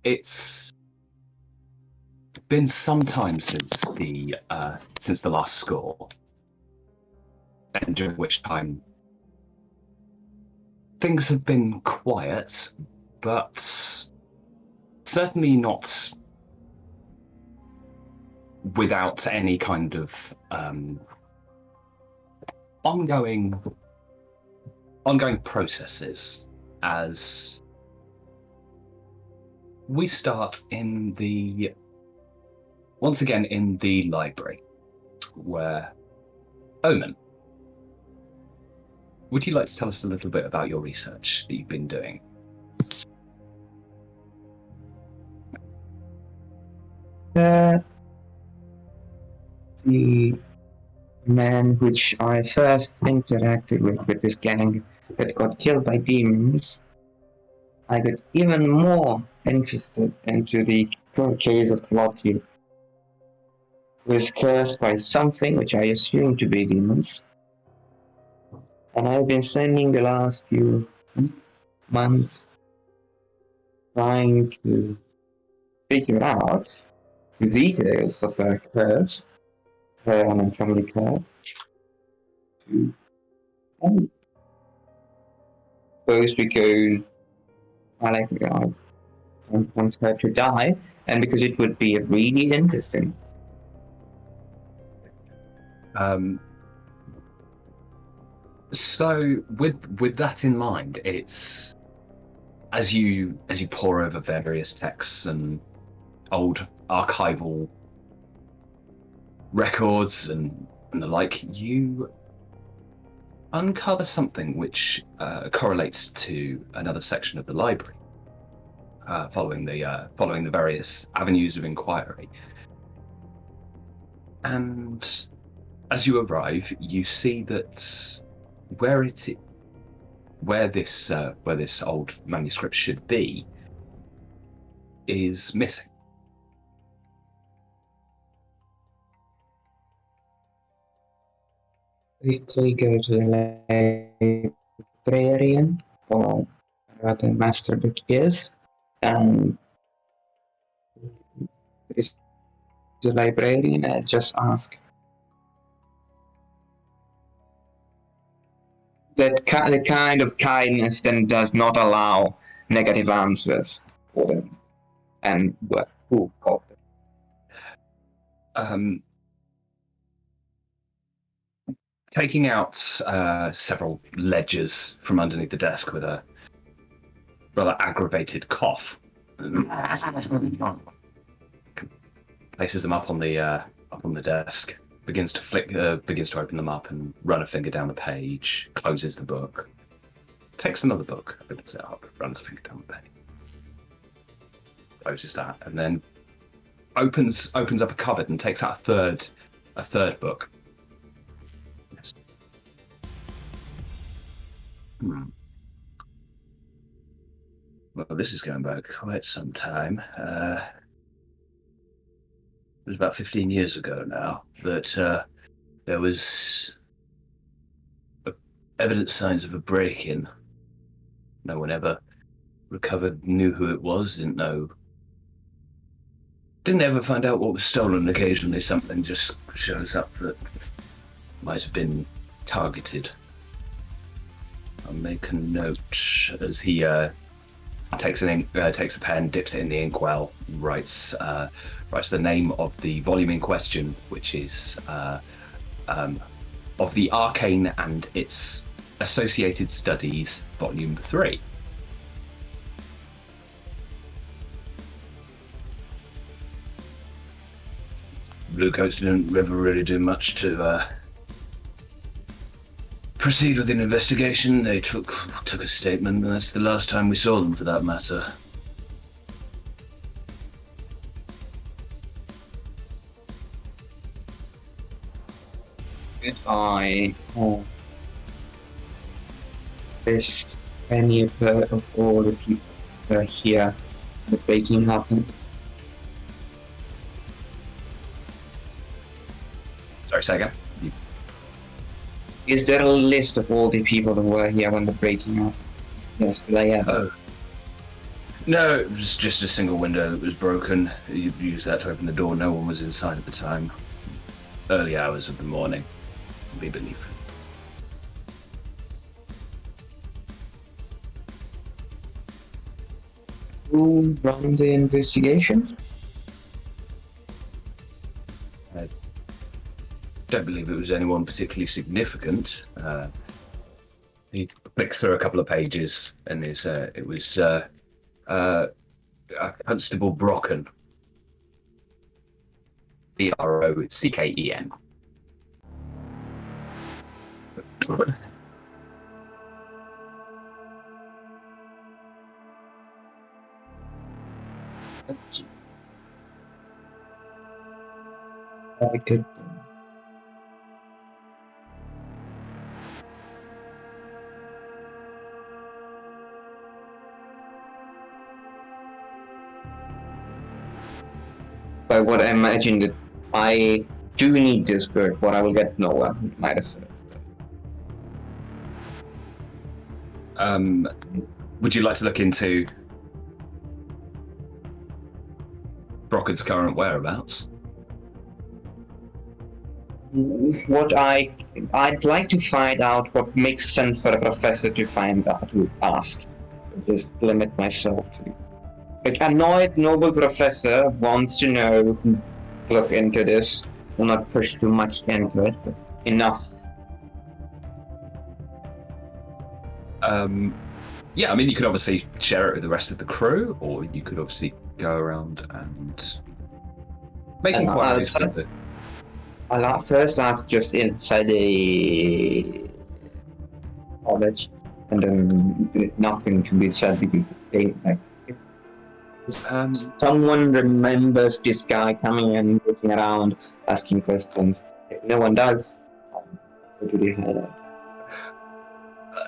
It's been some time since the last score, and during which time things have been quiet, but certainly not without any kind of ongoing processes, as we start once again in the library, where Omen, would you like to tell us a little bit about your research that you've been doing? The man which I first interacted with this gang that got killed by demons, I got even more interested into the case of Lottie, who is cursed by something which I assume to be demons. And I've been spending the last few months trying to figure out the details of her curse, her untimely curse. Both because I want her to die, and because it would be really interesting. So with that in mind, it's as you pore over various texts and old archival records and the like, you uncover something which correlates to another section of the library, following the various avenues of inquiry. And as you arrive, you see that where this old manuscript should be is missing. We go to the librarian, or rather Master Book is, and is the librarian. I just ask that the kind of kindness then does not allow negative answers for them, and who called them. Taking out several ledgers from underneath the desk with a rather aggravated cough, places them up on the desk, begins to open them up and run a finger down the page, closes the book, takes another book, opens it up, runs a finger down the page, closes that, and then opens up a cupboard and takes out a third book. Yes. Well, this is going back quite some time. It was about 15 years ago now that there was evident signs of a break-in. No one ever knew who it was, didn't ever find out what was stolen. Occasionally something just shows up that might have been targeted. I'll make a note as he takes a pen, dips it in the inkwell, writes the name of the volume in question, which is of the Arcane and its Associated Studies, Volume 3. Bluecoats didn't ever really do much to proceed with an investigation. They took a statement, and that's the last time we saw them, for that matter. If I have list any of all the people that are here, the breaking happened. Sorry, say again? Is there a list of all the people that were here when the breaking happened? Yes, but I have. No, it was just a single window that was broken. You used that to open the door. No one was inside at the time. Early hours of the morning, we believe. Who ran the investigation? I don't believe it was anyone particularly significant. He flicked through a couple of pages, and it was Constable Brocken. Brocken. Very good. By what I imagine that I do need this book, what I will get nowhere, might have said. Would you like to look into Brocken's current whereabouts? I'd like to find out what makes sense for a professor to find out, to ask. Just limit myself to. Like, annoyed noble professor wants to know, look into this. Will not push too much into it, but enough. Yeah, I mean, you could obviously share it with the rest of the crew, or you could obviously go around and make inquiries with the... I'll first ask just inside the college, and then nothing can be said because like, someone remembers this guy coming and looking around, asking questions. If no one does, what do they highlight?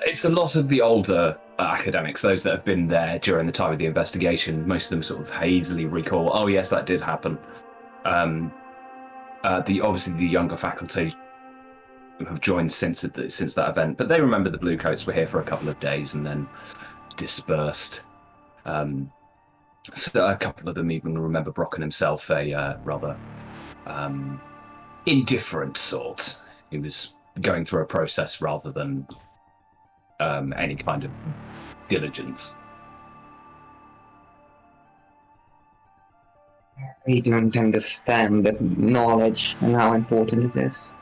It's a lot of the older academics, those that have been there during the time of the investigation. Most of them sort of hazily recall, oh yes, that did happen. Obviously the younger faculty have joined since that event, but they remember the Bluecoats were here for a couple of days and then dispersed. So a couple of them even remember Brocken himself, a rather indifferent sort. He was going through a process rather than any kind of diligence. We don't understand that knowledge and how important it is.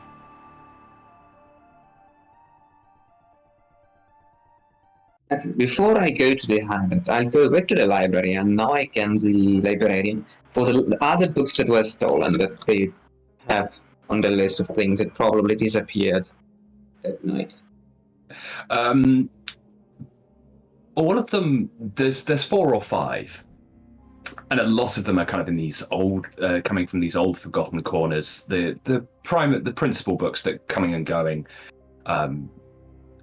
Before I go to the hand, I'll go back to the library, and now I can the librarian for the other books that were stolen that they have on the list of things that probably disappeared that night. All of them, there's 4 or 5, and a lot of them are kind of in these old, coming from these old forgotten corners. The principal books that are coming and going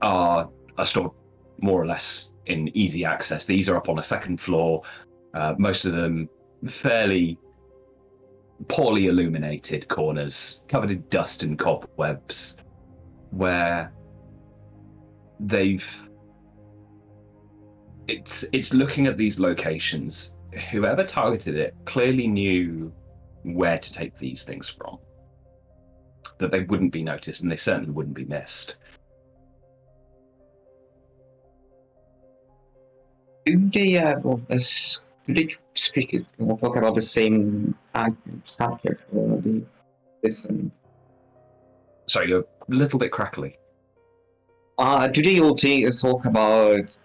are stored more or less in easy access. These are up on a second floor, most of them fairly poorly illuminated corners, covered in dust and cobwebs, where it's looking at these locations. Whoever targeted it clearly knew where to take these things from, that they wouldn't be noticed and they certainly wouldn't be missed. Do they speak or talk about the same subject or the different? Sorry, you're a little bit crackly. Do they all talk about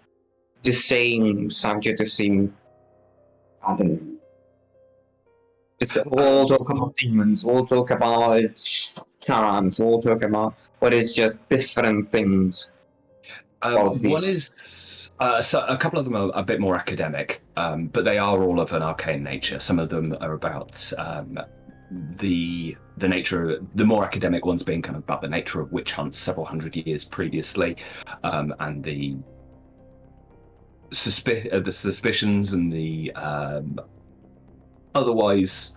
the same subject, the same? I don't know. It's all talk about demons, all talk about charms, all talk about, but it's just different things. One is so a couple of them are a bit more academic, but they are all of an arcane nature. Some of them are about the nature. The more academic ones being kind of about the nature of witch hunts several hundred years previously, and the suspicions and the otherwise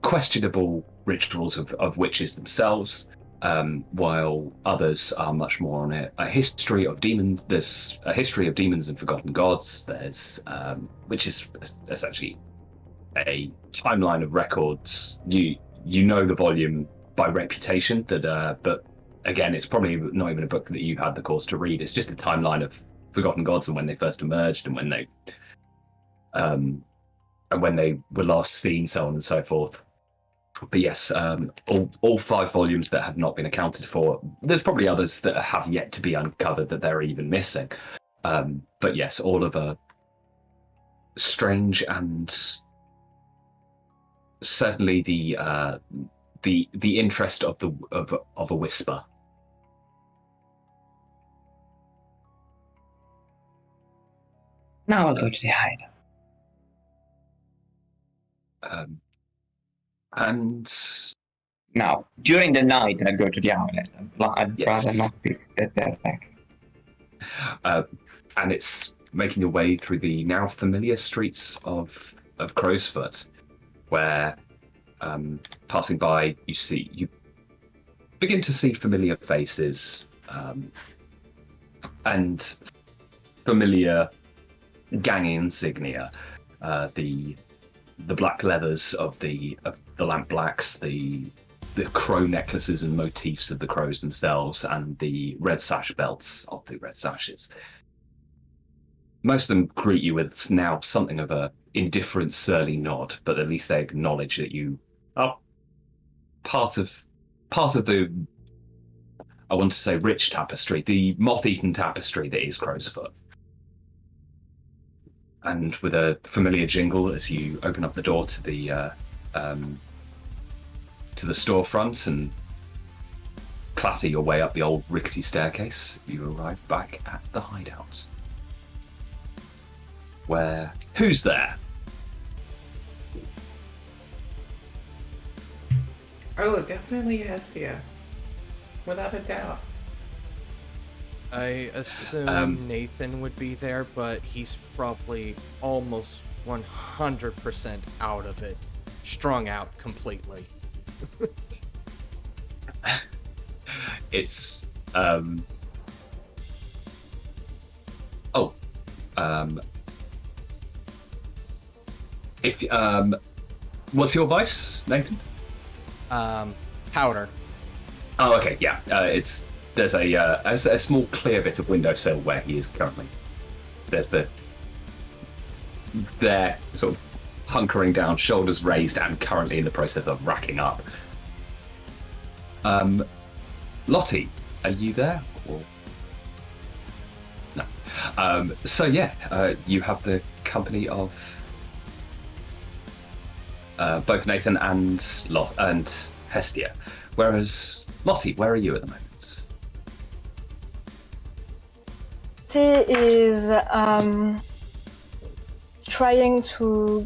questionable rituals of witches themselves. while others are much more on a history of demons. There's a history of demons and forgotten gods. There's which is essentially a timeline of records. You know the volume by reputation, but again, it's probably not even a book that you had the course to read. It's just a timeline of forgotten gods and when they first emerged and when they were last seen, so on and so forth. But yes, all 5 volumes that have not been accounted for. There's probably others that have yet to be uncovered that they're even missing. But yes, all of a strange and certainly the interest of a whisper. Now I'll go to the hideout. And Now, during the night, I'd go to the outlet. I'd Yes. rather not be at that back. and it's making your way through the now familiar streets of Crowsfoot, where passing by you begin to see familiar faces and familiar gang insignia, the black leathers of the lamp blacks, the crow necklaces and motifs of the crows themselves, and the red sash belts of the red sashes. Most of them greet you with now something of a indifferent, surly nod, but at least they acknowledge that you are part of the, I want to say, rich tapestry, the moth-eaten tapestry that is Crowsfoot. And with a familiar jingle as you open up the door to the storefront and clatter your way up the old rickety staircase, you arrive back at the hideout. Where who's there? Oh, definitely Hestia. Without a doubt. I assume Nathan would be there, but he's probably almost 100% out of it. Strung out completely. It's if what's your vice, Nathan? Powder. Oh, okay, yeah. There's a small clear bit of windowsill where he is currently. They're sort of hunkering down, shoulders raised, and currently in the process of racking up. Lottie, are you there? Or... No. So yeah, you have the company of both Nathan and Hestia. Whereas Lottie, where are you at the moment? She is trying to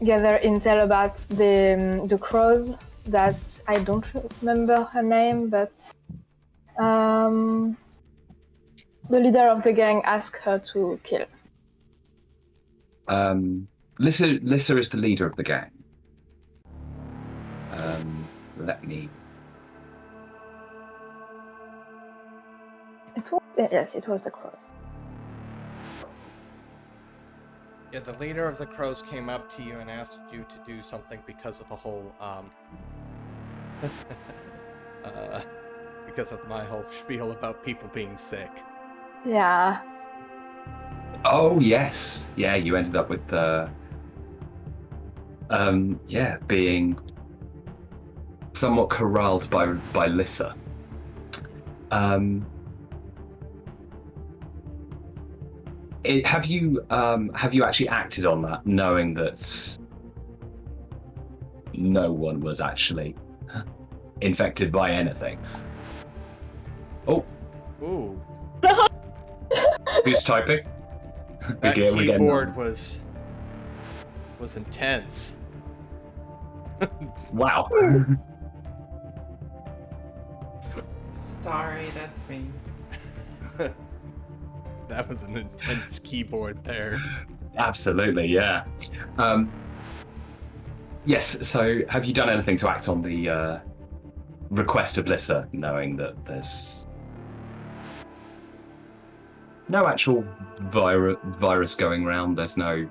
gather intel about the crows that I don't remember her name, but the leader of the gang asked her to kill. Lissa is the leader of the gang. Let me. Yes, it was the crows. Yeah, the leader of the crows came up to you and asked you to do something because of the whole, because of my whole spiel about people being sick. Yeah. Oh yes, yeah. You ended up with being somewhat corralled by Lissa. Have you actually acted on that, knowing that no one was actually infected by anything? Oh. Ooh. Who's typing? That keyboard was intense. Wow. Sorry, that's me. That was an intense keyboard there. Absolutely, yeah. Yes. So, have you done anything to act on the request of Lissa, knowing that there's no actual virus going around. There's no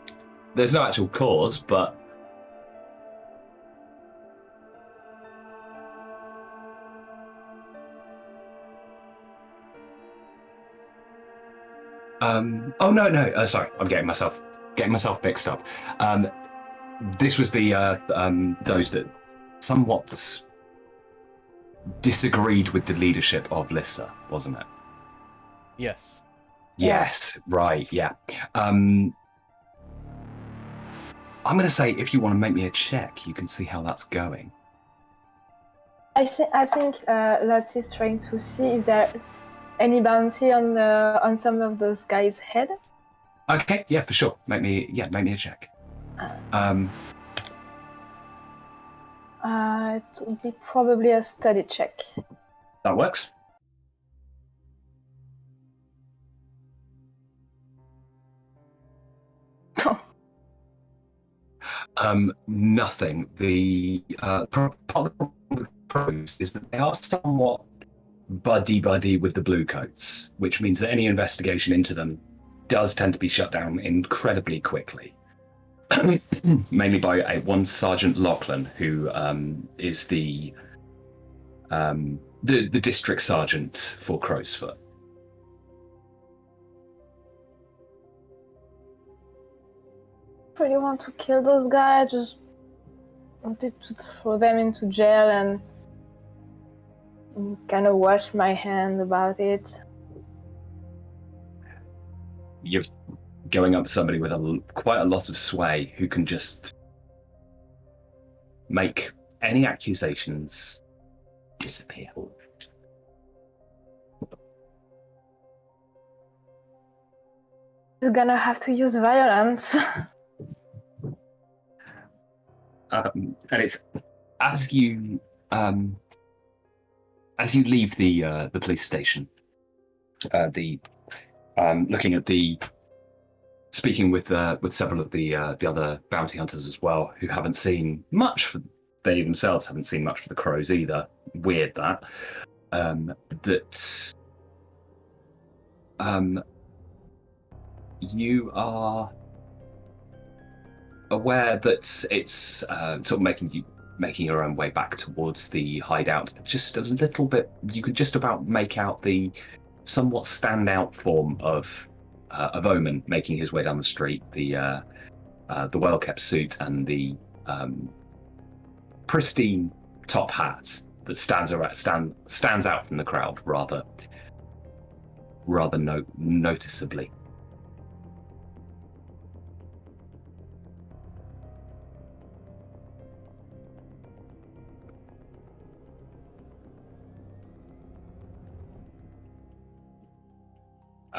actual cause, but oh no, sorry, I'm getting myself mixed up. This was the those that somewhat disagreed with the leadership of Lissa, wasn't it? Yes. Yes, right, yeah. I'm going to say, if you want to make me a check, you can see how that's going. I think Lottie's trying to see if there's any bounty on some of those guys' head. Okay, yeah, for sure. Make me a check. It would be probably a study check. That works. Nothing. The problem with pros is that they are somewhat buddy with the bluecoats, which means that any investigation into them does tend to be shut down incredibly quickly. Mainly by one Sergeant Lachlan, who is the district sergeant for Crowsfoot. Really want to kill those guys. Just wanted to throw them into jail and kind of wash my hand about it. You're going up to somebody with quite a lot of sway who can just make any accusations disappear. You're gonna have to use violence. And it's as you leave the police station, looking at speaking with several of the other bounty hunters as well, who haven't seen much they themselves haven't seen much for the crows either. Weird that you are aware that it's sort of making your own way back towards the hideout. Just a little bit, you could just about make out the somewhat standout form of Omen making his way down the street. The well-kept suit and the pristine top hat that stands out from the crowd rather noticeably.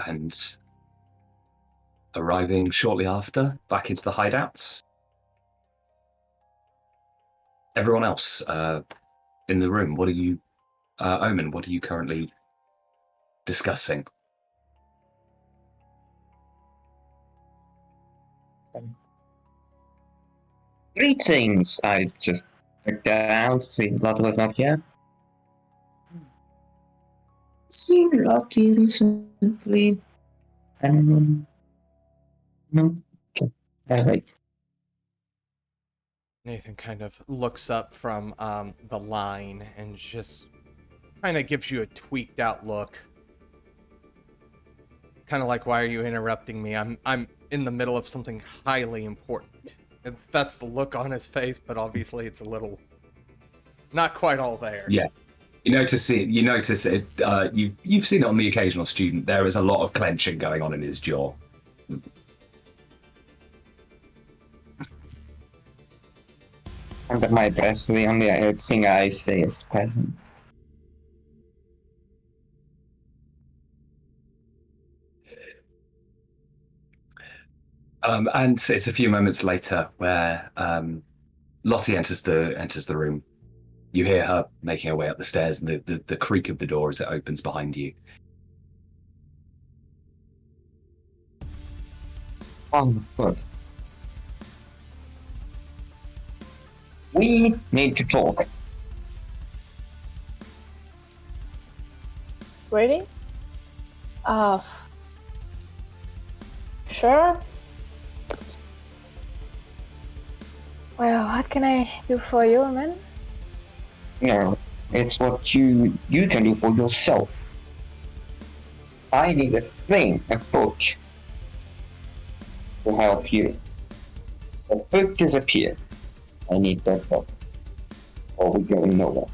And arriving shortly after back into the hideouts. Everyone else in the room, what are you, Omen, what are you currently discussing? Greetings! I just looked around, see Lottie was not here. Seen Lottie recently. Anyone? No? Okay. Alright. Nathan kind of looks up from the line and just kind of gives you a tweaked out look. Kind of like, why are you interrupting me? I'm in the middle of something highly important. And that's the look on his face, but obviously it's a little not quite all there. Yeah. You notice it. You've seen it on the occasional student. There is a lot of clenching going on in his jaw. Under my breath, the only thing I say is peasant. And it's a few moments later where Lottie enters the room. You hear her making her way up the stairs, and the creak of the door as it opens behind you. Oh, good. We need to talk. Really? Uh, sure. Well, what can I do for you, man? No, it's what you can do for yourself. I need a book, to help you. The book disappeared. I need that book, or we're going nowhere.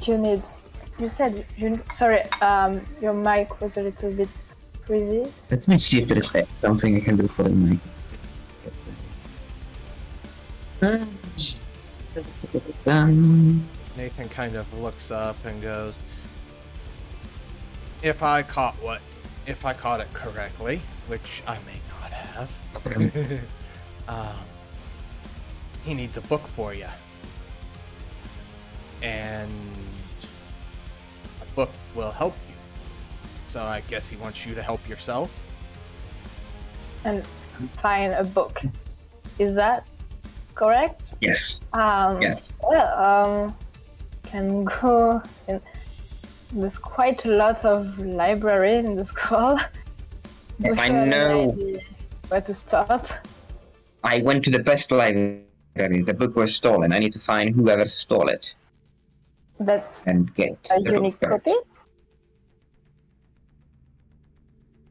You said sorry, your mic was a little bit frizzy. Let me see if there is something I can do for you. Nathan kind of looks up and goes, if I caught it correctly, which I may not have, he needs a book for you. And a book will help you. So I guess he wants you to help yourself. And find a book. Is that correct? Yes. Yeah. Well, can go. There's quite a lot of library in the school. I know. Where to start? I went to the best library. The book was stolen. I need to find whoever stole it. That's and get a the unique book back. copy?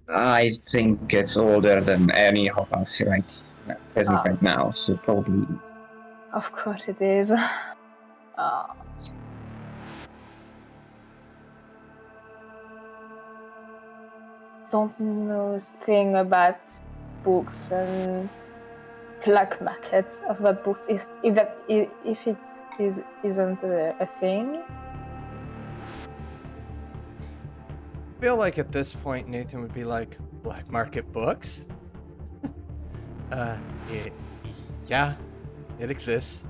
I think it's older than any of us present right now, so probably. Of course it is. Don't know thing about books and black markets about books. If it isn't a thing. I feel like at this point Nathan would be like, black market books? Yeah, it exists.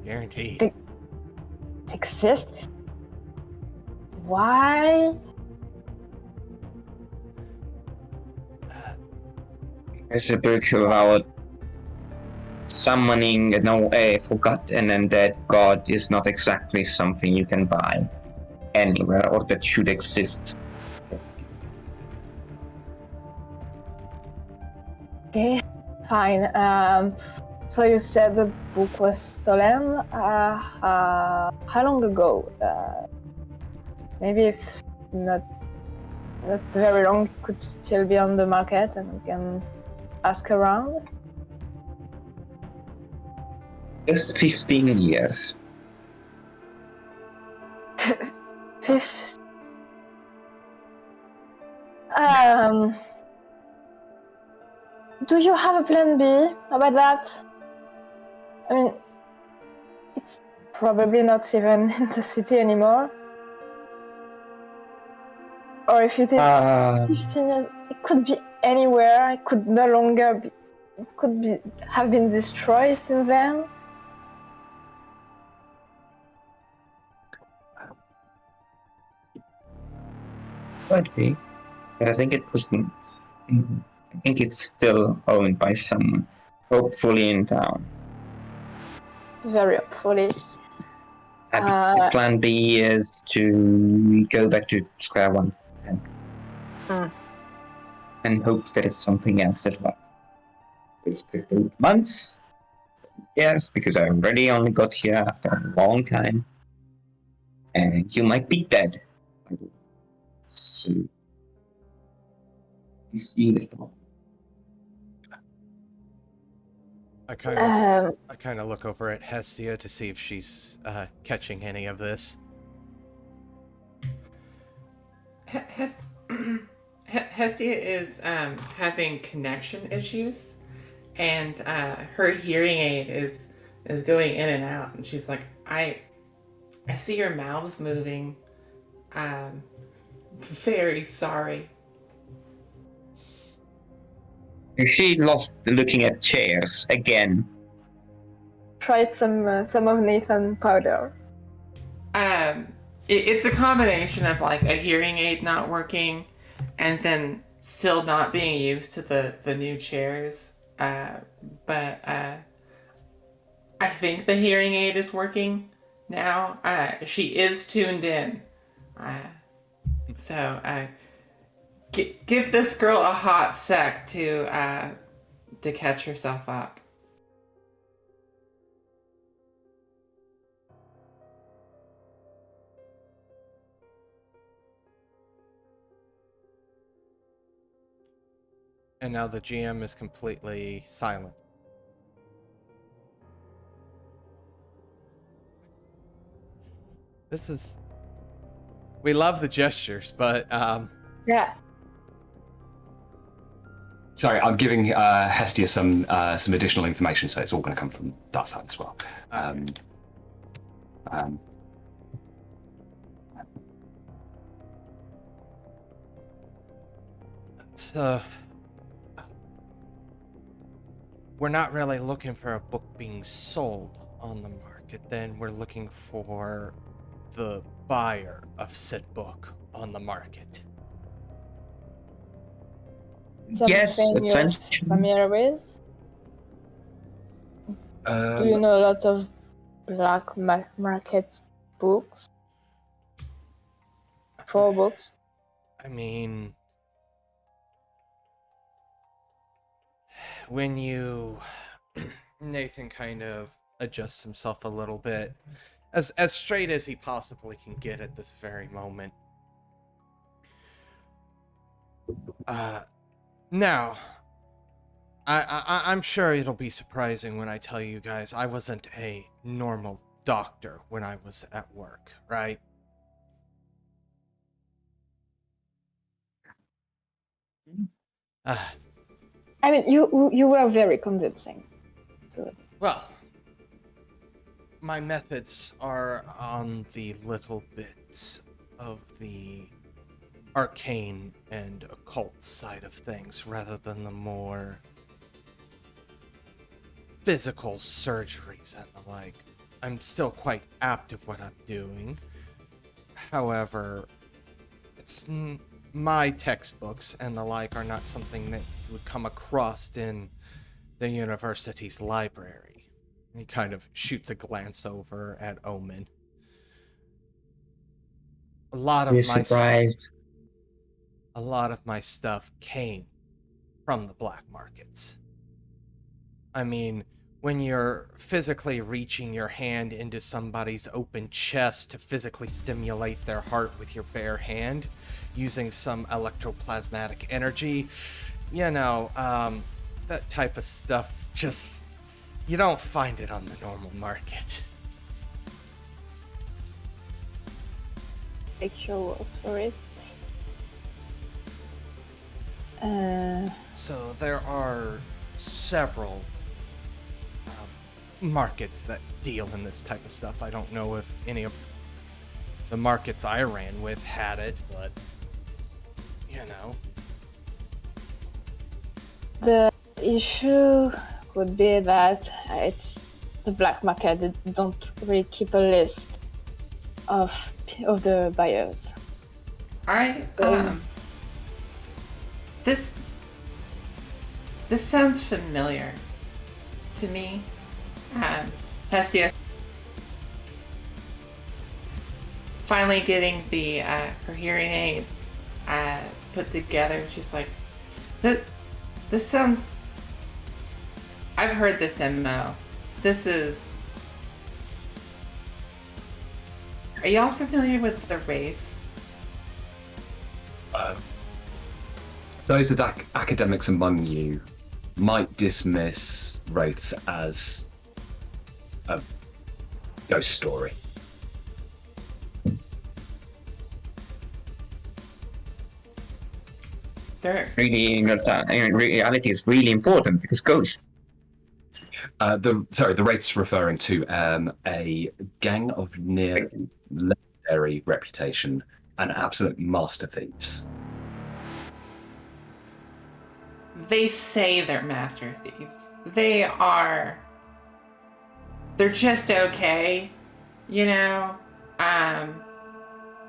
Guaranteed. It exists? Why? There's a book about summoning a forgotten and dead god is not exactly something you can buy anywhere or that should exist. Okay, fine. So you said the book was stolen. How long ago? Maybe if not very long, it could still be on the market, and we can ask around. Just 15 years. Do you have a plan B about that? I mean, it's probably not even in the city anymore. Or if it is 15 years, it could be anywhere. It could no longer be. It could be have been destroyed since then. Could be, but I think it wasn't. I think it's still owned by someone, hopefully in town. Very hopefully. And plan B is to go back to square one and hope there is something else as well. It's could be months, years, because I already only got here after a long time, and you might be dead. So, you see the problem. I kind of look over at Hestia to see if she's catching any of this. Hestia is having connection issues, and her hearing aid is going in and out, and she's like, I see your mouths moving. Very sorry. She lost looking at chairs again. Tried some of Nathan powder. It's a combination of like a hearing aid not working, and then still not being used to the new chairs. But I think the hearing aid is working. now. She is tuned in. So give this girl a hot sec to catch herself up. And now the GM is completely silent. This is... We love the gestures, but Yeah. Sorry, I'm giving Hestia some additional information, so it's all going to come from that side as well. Okay. So we're not really looking for a book being sold on the market, then we're looking for the buyer of said book on the market. Yes, Something you're essentially. familiar with? Do you know a lot of black market books? For books? I mean, when you... Nathan kind of adjusts himself a little bit, as straight as he possibly can get at this very moment. Now, I'm sure it'll be surprising when I tell you guys I wasn't a normal doctor when I was at work, right? I mean, you were very convincing. Well, my methods are on the little bit of the arcane and occult side of things rather than the more physical surgeries and the like. I'm still quite apt at what I'm doing. However, it's my textbooks and the like are not something that you would come across in the university's library. He kind of shoots a glance over at Omen. A lot of my stuff came from the black markets. I mean, when you're physically reaching your hand into somebody's open chest to physically stimulate their heart with your bare hand, using some electroplasmatic energy, you know, that type of stuff just... You don't find it on the normal market. Take your word for it. So there are several markets that deal in this type of stuff. I don't know if any of the markets I ran with had it, but you know. The issue would be that it's the black market. They don't really keep a list of the buyers. This sounds familiar to me. Hestia finally getting the her hearing aid put together. She's like, this sounds... I've heard this MO. This is... Are y'all familiar with the Wraiths? Those with academics among you might dismiss Wraiths as a ghost story. It's really in reality it's really important because ghosts. The Wraiths referring to a gang of near legendary reputation and absolute master thieves. They say they're master thieves. They're just okay, you know?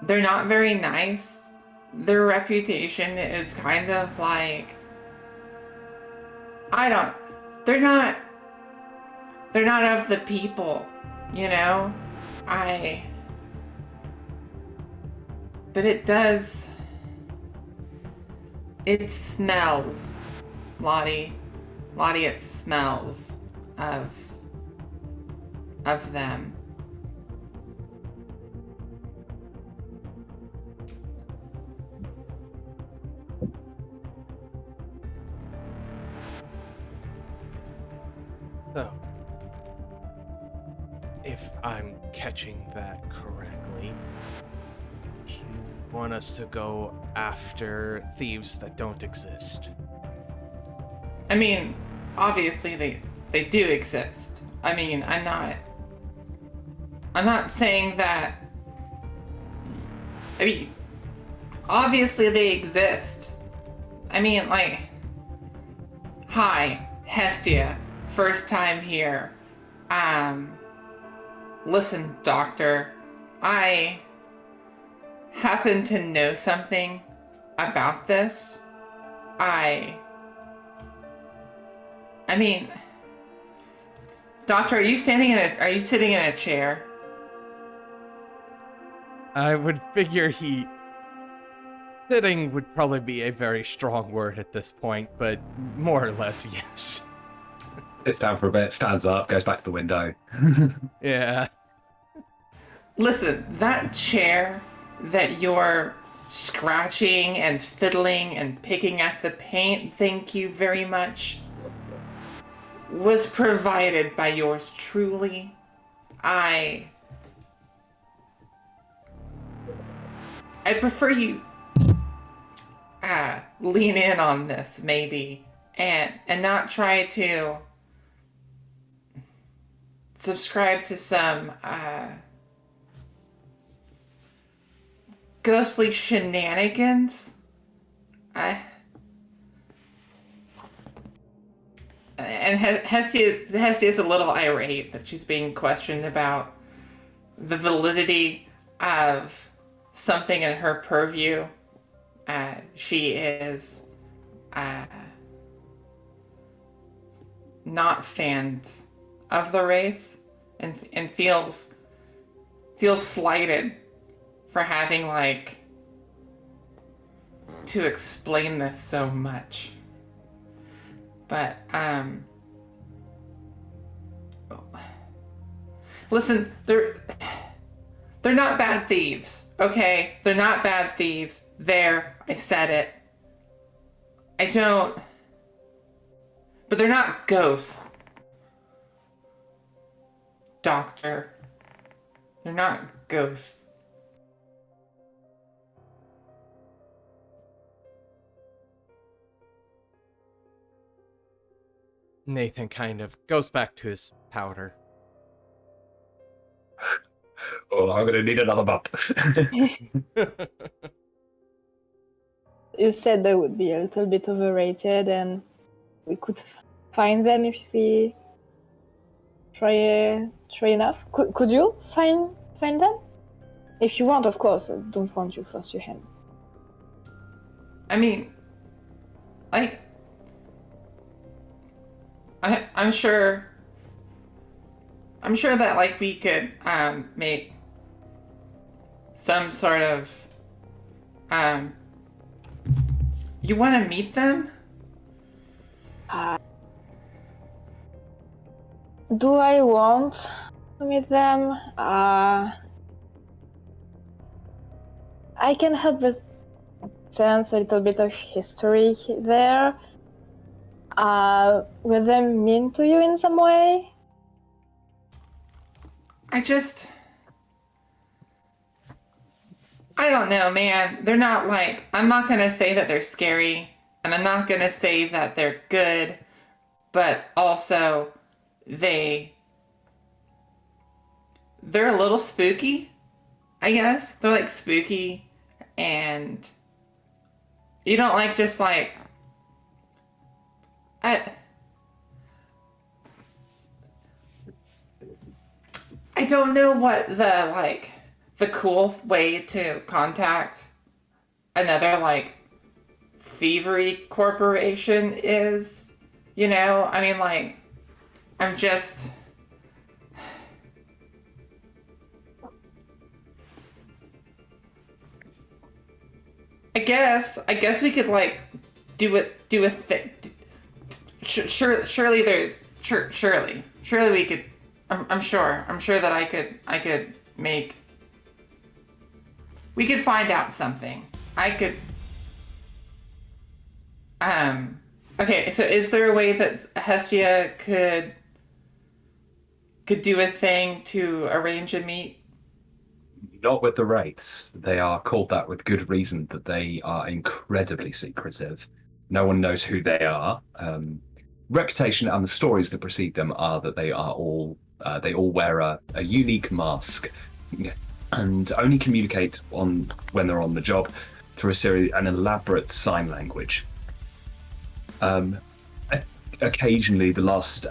They're not very nice. Their reputation is kind of like... they're not of the people, you know? But it does. It smells, Lottie. Lottie, it smells of them. So, if I'm catching that correctly, you want us to go after thieves that don't exist? I mean, obviously they do exist. I mean, I'm not saying that. I mean, obviously they exist. I mean, like, hi, Hestia, first time here. Listen, Doctor, I happen to know something about this. I mean, Doctor, are you sitting in a chair? I would figure sitting would probably be a very strong word at this point, but more or less, yes. Sits down for a bit, stands up, goes back to the window. Yeah. Listen, that chair that you're scratching and fiddling and picking at the paint, thank you very much, was provided by yours truly. I prefer you lean in on this, maybe, and not try to subscribe to some ghostly shenanigans. And Hestia is a little irate that she's being questioned about the validity of something in her purview. She is not fans of the Wraiths and feels slighted for having, like, to explain this so much. But, listen, they're not bad thieves, okay? They're not bad thieves. There, I said it. But they're not ghosts. Doctor. They're not ghosts. Nathan kind of goes back to his powder. Oh, I'm gonna need another bump. You said they would be a little bit overrated, and we could find them if we try enough. Could you find them? If you want, of course. I don't want you to force your hand. I mean, like, I'm sure that, like, we could make some sort of you want to meet them? Do I want to meet them? I can help but sense a little bit of history there. Will them mean to you in some way? I don't know, man. They're not, like, I'm not gonna say that they're scary, and I'm not gonna say that they're good, but also they're a little spooky, I guess. They're, like, spooky, and you don't, like, just, like, I don't know what the cool way to contact another, like, thievery corporation is, you know? I mean, like, I'm just... I guess we could like do a thing. Surely we could. I'm sure that I could make. We could find out something. I could. Okay, so is there a way that Hestia could do a thing to arrange a meet? Not with the Wraiths. They are called that with good reason, that they are incredibly secretive. No one knows who they are. Reputation and the stories that precede them are that they all wear a unique mask and only communicate when they're on the job through an elaborate sign language. Occasionally, the last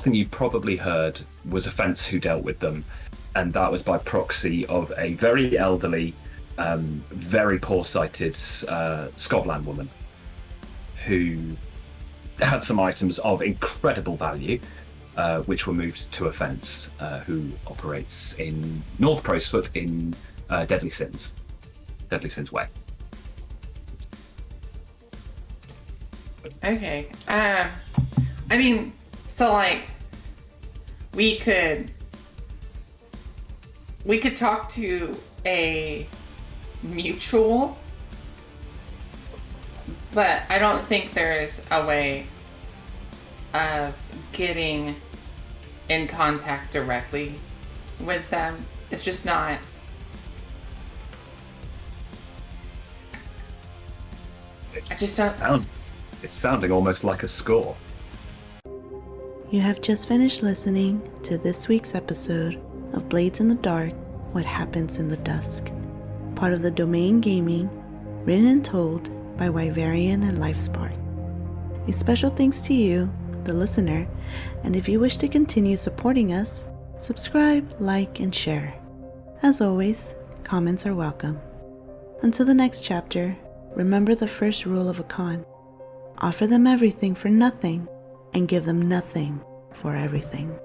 thing you probably heard was a fence who dealt with them, and that was by proxy of a very elderly, very poor-sighted Scotland woman who had some items of incredible value, which were moved to a fence, who operates in North Crowsfoot in Deadly Sins Way. Okay. I mean, so like, we could talk to a mutual, but I don't think there is a way of getting in contact directly with them. It's just not. I just don't. It's sounding almost like a score. You have just finished listening to this week's episode of Blades in the Dark, What Happens in the Dusk, part of the Domain Gaming, written and told by Wyverian and Livespark. A special thanks to you, the listener, and if you wish to continue supporting us, subscribe, like, and share. As always, comments are welcome. Until the next chapter, remember the first rule of a con. Offer them everything for nothing, and give them nothing for everything.